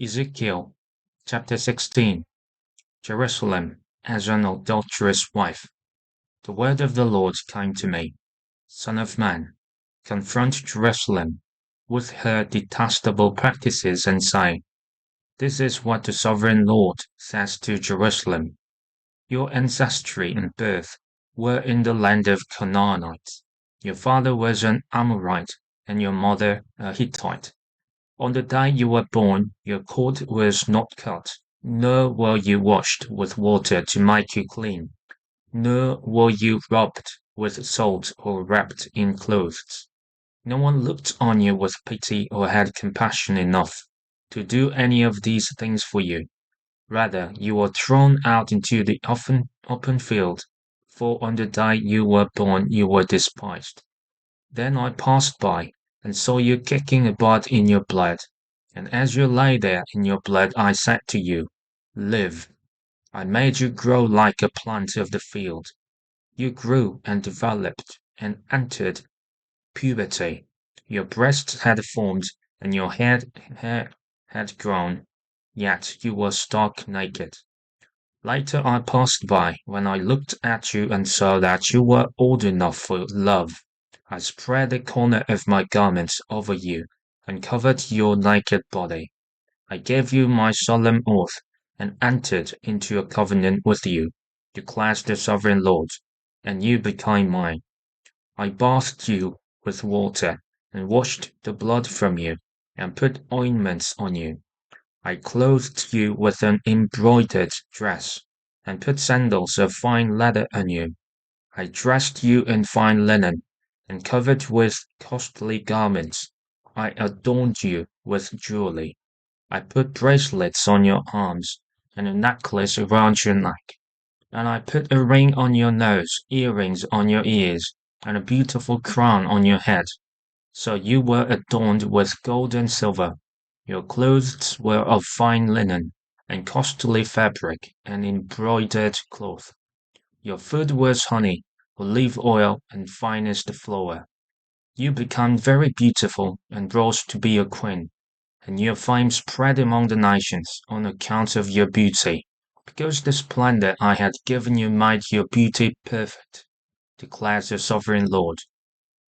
Ezekiel chapter 16. Jerusalem as an adulterous wife. The word of the Lord came to me. Son of man, confront Jerusalem with her detestable practices and say, this is what the sovereign Lord says to Jerusalem. Your ancestry and birth were in the land of Canaanites. Your father was an Amorite and your mother a Hittite. On the day you were born, your cord was not cut, nor were you washed with water to make you clean, nor were you rubbed with salt or wrapped in clothes. No one looked on you with pity or had compassion enough to do any of these things for you. Rather, you were thrown out into the open field, for on the day you were born you were despised. Then I passed by, and saw you kicking about in your blood. And as you lay there in your blood, I said to you, live. I made you grow like a plant of the field. You grew and developed and entered puberty. Your breasts had formed, and your hair had grown, yet you were stark naked. Later I passed by, when I looked at you and saw that you were old enough for love. I spread the corner of my garments over you, and covered your naked body. I gave you my solemn oath, and entered into a covenant with you, declares the sovereign Lord, and you became mine. I bathed you with water, and washed the blood from you, and put ointments on you. I clothed you with an embroidered dress, and put sandals of fine leather on you. I dressed you in fine linen, and covered with costly garments. I adorned you with jewelry. I put bracelets on your arms, and a necklace around your neck. And I put a ring on your nose, earrings on your ears, and a beautiful crown on your head. So you were adorned with gold and silver. Your clothes were of fine linen, and costly fabric, and embroidered cloth. Your food was honey, olive oil, and finest flour. You became very beautiful, and rose to be a queen, and your fame spread among the nations on account of your beauty, because the splendor I had given you made your beauty perfect, declares the sovereign Lord.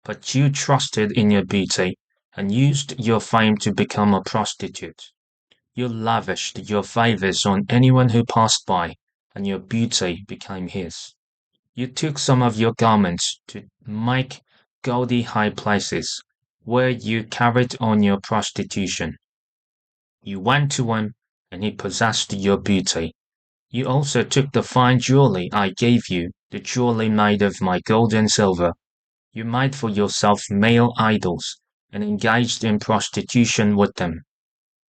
But you trusted in your beauty, and used your fame to become a prostitute. You lavished your favors on anyone who passed by, and your beauty became his. You took some of your garments to make gaudy high places, where you carried on your prostitution. You went to him, and he possessed your beauty. You also took the fine jewelry I gave you, the jewelry made of my gold and silver. You made for yourself male idols, and engaged in prostitution with them.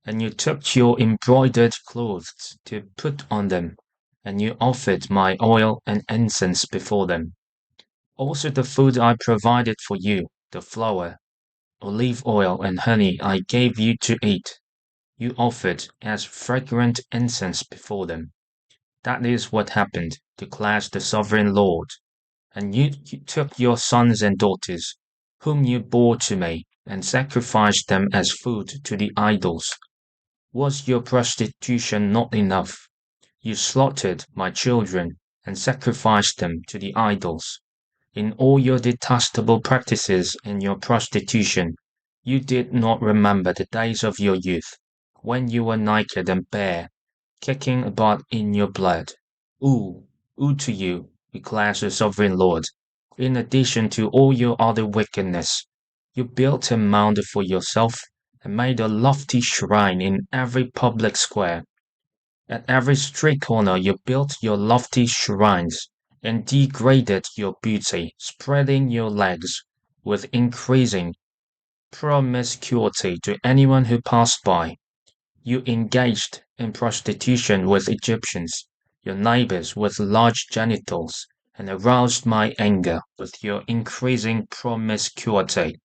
And you took your embroidered clothes to put on them, and you offered my oil and incense before them. Also the food I provided for you, the flour, olive oil, and honey I gave you to eat, you offered as fragrant incense before them. That is what happened, declares the sovereign Lord. And you took your sons and daughters, whom you bore to me, and sacrificed them as food to the idols. Was your prostitution not enough? You slaughtered my children, and sacrificed them to the idols. In all your detestable practices and your prostitution, you did not remember the days of your youth, when you were naked and bare, kicking about in your blood. Ooh, ooh to you, declares the sovereign Lord. In addition to all your other wickedness, you built a mound for yourself, and made a lofty shrine in every public square. At every street corner you built your lofty shrines, and degraded your beauty, spreading your legs with increasing promiscuity to anyone who passed by. You engaged in prostitution with Egyptians, your neighbors with large genitals, and aroused my anger with your increasing promiscuity.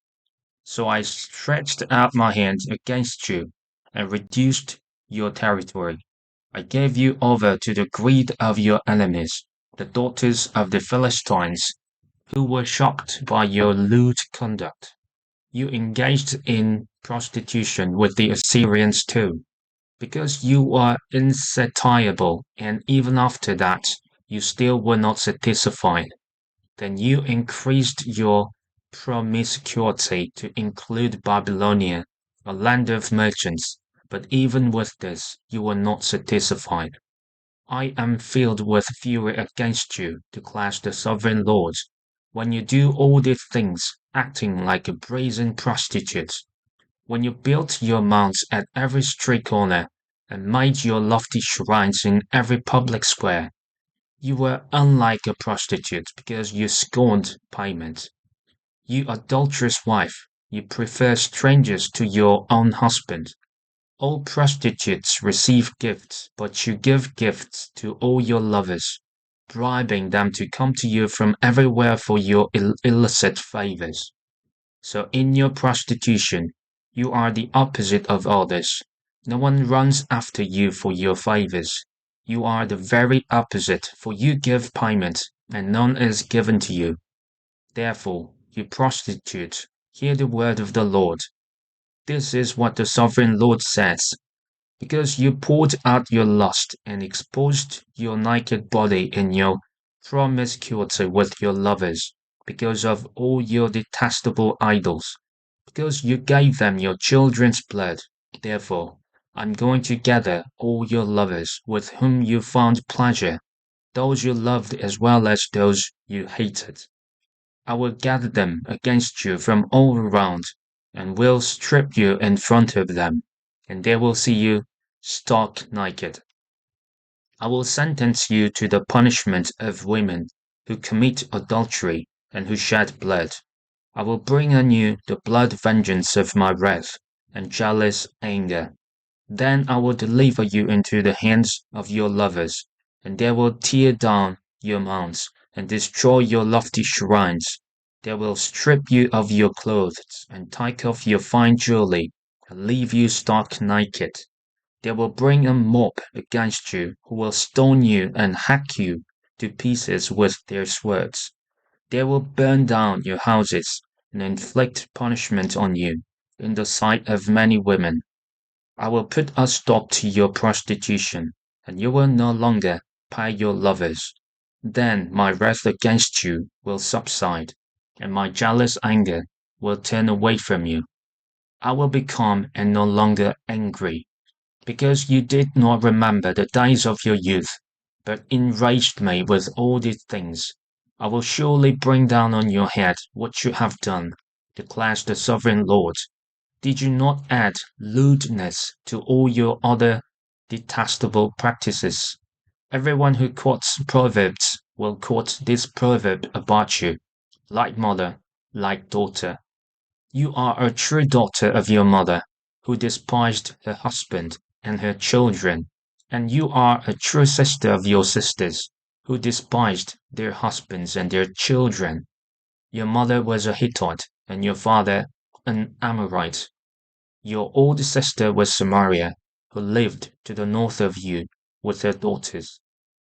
So I stretched out my hand against you, and reduced your territory. I gave you over to the greed of your enemies, the daughters of the Philistines, who were shocked by your lewd conduct. You engaged in prostitution with the Assyrians too. because you are insatiable, and even after that you still were not satisfied. Then you increased your promiscuity to include Babylonia, a land of merchants, but even with this you were not satisfied. I am filled with fury against you, declares the sovereign Lord, when you do all these things, acting like a brazen prostitute. When you built your mounds at every street corner, and made your lofty shrines in every public square, you were unlike a prostitute because you scorned payment. You adulterous wife, you prefer strangers to your own husband. All prostitutes receive gifts, but you give gifts to all your lovers, bribing them to come to you from everywhere for your illicit favors. So in your prostitution, you are the opposite of others. No one runs after you for your favors. You are the very opposite, for you give payment, and none is given to you. Therefore, you prostitute, hear the word of the Lord. This is what the sovereign Lord says. Because you poured out your lust and exposed your naked body in your promiscuity with your lovers, because of all your detestable idols, because you gave them your children's blood. Therefore, I'm going to gather all your lovers with whom you found pleasure, those you loved as well as those you hated. I will gather them against you from all around, and will strip you in front of them, and they will see you stark naked. I will sentence you to the punishment of women who commit adultery and who shed blood. I will bring on you the blood vengeance of my wrath and jealous anger. Then I will deliver you into the hands of your lovers, and they will tear down your mounds and destroy your lofty shrines. They will strip you of your clothes and take off your fine jewelry and leave you stark naked. They will bring a mob against you who will stone you and hack you to pieces with their swords. They will burn down your houses and inflict punishment on you in the sight of many women. I will put a stop to your prostitution, and you will no longer pay your lovers. Then my wrath against you will subside, and my jealous anger will turn away from you. I will be calm and no longer angry, because you did not remember the days of your youth, but enraged me with all these things. I will surely bring down on your head what you have done, declares the sovereign Lord. Did you not add lewdness to all your other detestable practices? Everyone who quotes proverbs will quote this proverb about you, like mother, like daughter. You are a true daughter of your mother, who despised her husband and her children, and you are a true sister of your sisters, who despised their husbands and their children. Your mother was a Hittite, and your father an Amorite. Your older sister was Samaria, who lived to the north of you with her daughters,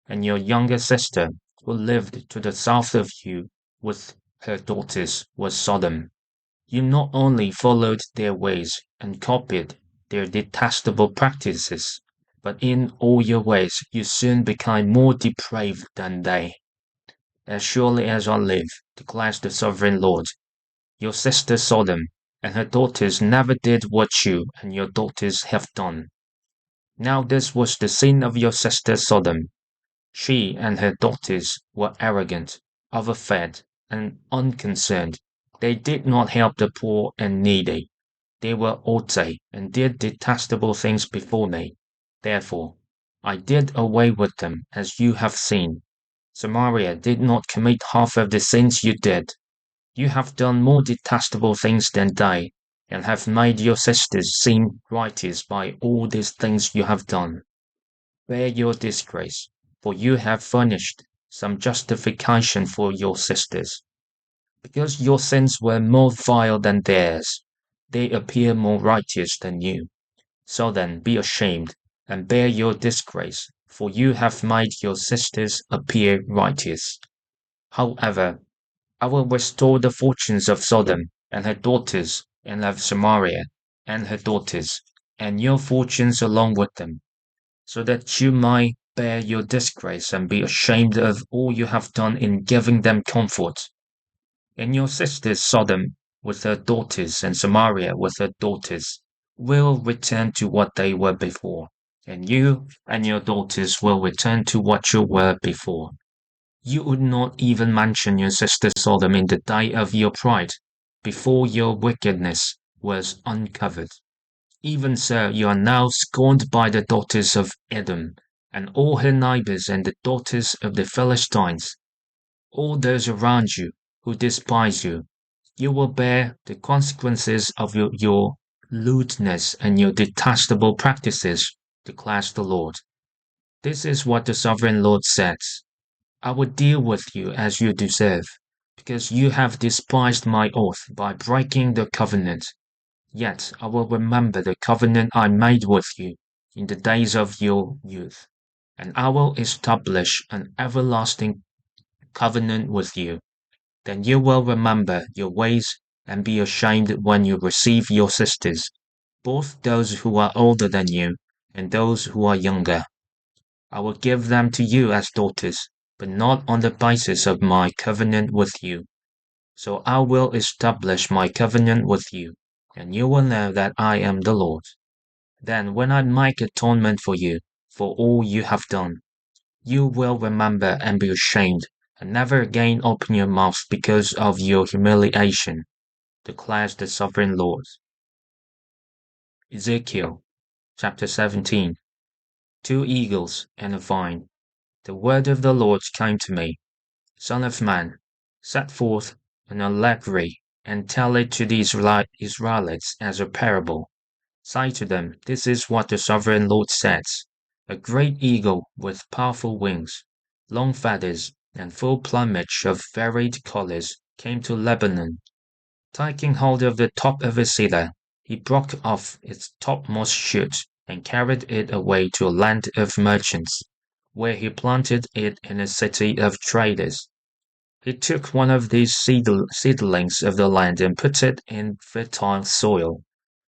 and your younger sister, who lived to the south of you with her daughters, was Sodom. You not only followed their ways and copied their detestable practices, but in all your ways you soon became more depraved than they. As surely as I live, declares the sovereign Lord, your sister Sodom and her daughters never did what you and your daughters have done. Now this was the sin of your sister Sodom. She and her daughters were arrogant, overfed, and unconcerned. They did not help the poor and needy. They were haughty and did detestable things before me. Therefore, I did away with them, as you have seen. Samaria did not commit half of the sins you did. You have done more detestable things than they, and have made your sisters seem righteous by all these things you have done. Bear your disgrace, for you have furnished some justification for your sisters. Because your sins were more vile than theirs, they appear more righteous than you. So then be ashamed, and bear your disgrace, for you have made your sisters appear righteous. However, I will restore the fortunes of Sodom and her daughters, and of Samaria and her daughters. and your fortunes along with them, so that you might bear your disgrace and be ashamed of all you have done in giving them comfort. And your sisters Sodom with her daughters and Samaria with her daughters will return to what they were before, and you and your daughters will return to what you were before. You would not even mention your sister Sodom in the day of your pride, before your wickedness was uncovered. Even so, you are now scorned by the daughters of Edom, and all her neighbors and the daughters of the Philistines, all those around you who despise you. You will bear the consequences of your lewdness and your detestable practices, declares the Lord. This is what the sovereign Lord says. I will deal with you as you deserve, because you have despised my oath by breaking the covenant. Yet I will remember the covenant I made with you in the days of your youth, and I will establish an everlasting covenant with you. Then you will remember your ways and be ashamed when you receive your sisters, both those who are older than you and those who are younger. I will give them to you as daughters, but not on the basis of my covenant with you. So I will establish my covenant with you, and you will know that I am the Lord. Then, when I make atonement for you, for all you have done, you will remember and be ashamed, and never again open your mouth because of your humiliation, declares the sovereign Lord. Ezekiel chapter 17. Two eagles and a vine. The word of the Lord came to me. Son of man, set forth an allegory, and tell it to the Israelites as a parable. Say to them, this is what the sovereign Lord says. A great eagle with powerful wings, long feathers, and full plumage of varied colors came to Lebanon. Taking hold of the top of a cedar, he broke off its topmost shoot and carried it away to a land of merchants, where he planted it in a city of traders. He took one of these seedlings of the land and put it in fertile soil.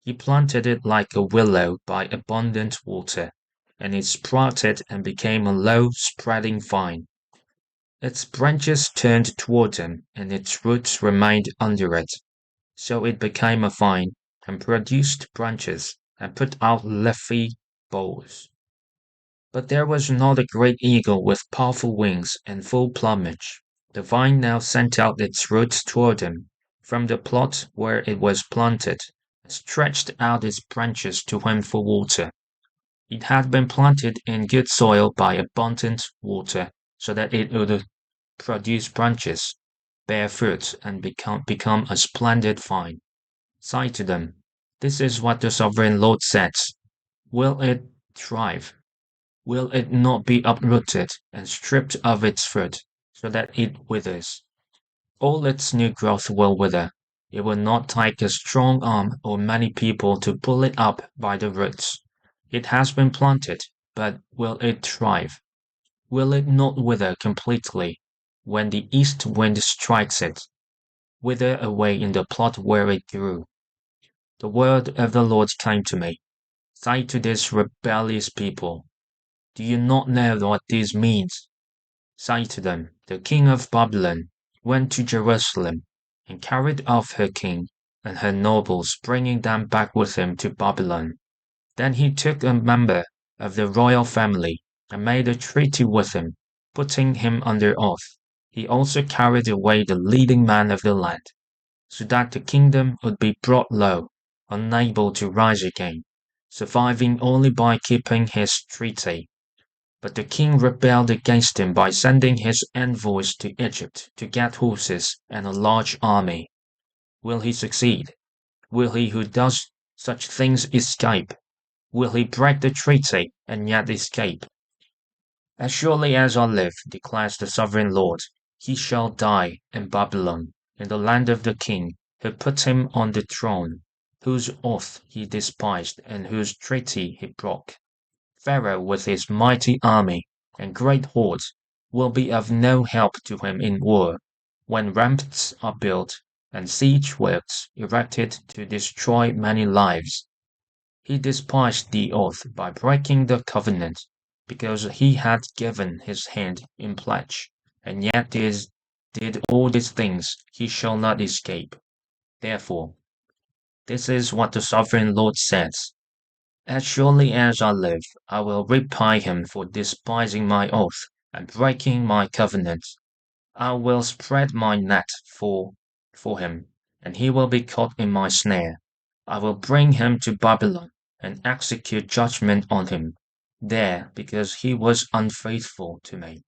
He planted it like a willow by abundant water, and it sprouted and became a low spreading vine. Its branches turned toward him, and its roots remained under it. So it became a vine, and produced branches, and put out leafy boughs. But there was not a great eagle with powerful wings and full plumage. The vine now sent out its roots toward him, from the plot where it was planted, and stretched out its branches to him for water. It had been planted in good soil by abundant water, so that it would produce branches, bear fruit, and become a splendid vine. Say to them, this is what the sovereign Lord says. Will it thrive? Will it not be uprooted and stripped of its fruit, so that it withers? All its new growth will wither. It will not take a strong arm or many people to pull it up by the roots. It has been planted, but will it thrive? Will it not wither completely when the east wind strikes it? Wither away in the plot where it grew. The word of the Lord came to me. Say to this rebellious people, do you not know what this means? Say to them, the king of Babylon went to Jerusalem and carried off her king and her nobles, bringing them back with him to Babylon. Then he took a member of the royal family and made a treaty with him, putting him under oath. He also carried away the leading man of the land, so that the kingdom would be brought low, unable to rise again, surviving only by keeping his treaty. But the king rebelled against him by sending his envoys to Egypt to get horses and a large army. Will he succeed? Will he who does such things escape? Will he break the treaty and yet escape? As surely as I live, declares the sovereign Lord, he shall die in Babylon, in the land of the king who put him on the throne, whose oath he despised and whose treaty he broke. Pharaoh with his mighty army and great hordes will be of no help to him in war, when ramparts are built and siege works erected to destroy many lives. He despised the oath by breaking the covenant, because he had given his hand in pledge, and yet did all these things, he shall not escape. Therefore, this is what the sovereign Lord says: As surely as I live, I will repay him for despising my oath and breaking my covenant. I will spread my net for him, and he will be caught in my snare. I will bring him to Babylon and execute judgment on him there, because he was unfaithful to me.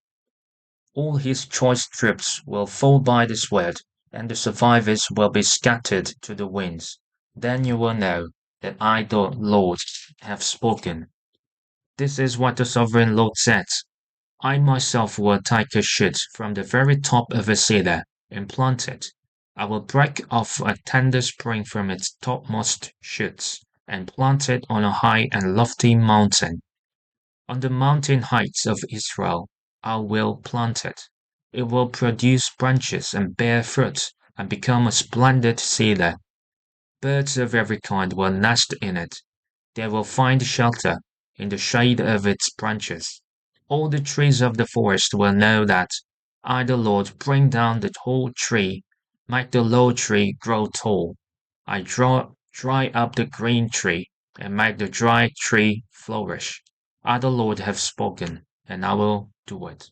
All his choice troops will fall by the sword, and the survivors will be scattered to the winds. Then you will know that I, the Lord, have spoken. This is what the sovereign Lord says. I myself will take a shoot from the very top of a cedar and plant it. I will break off a tender spring from its topmost shoots and plant it on a high and lofty mountain. On the mountain heights of Israel I will plant it. It will produce branches and bear fruit and become a splendid cedar. Birds of every kind will nest in it. They will find shelter in the shade of its branches. All the trees of the forest will know that I, the Lord, bring down the tall tree, make the low tree grow tall. I dry up the green tree, and make the dry tree flourish. I, the Lord, have spoken, and I will do it.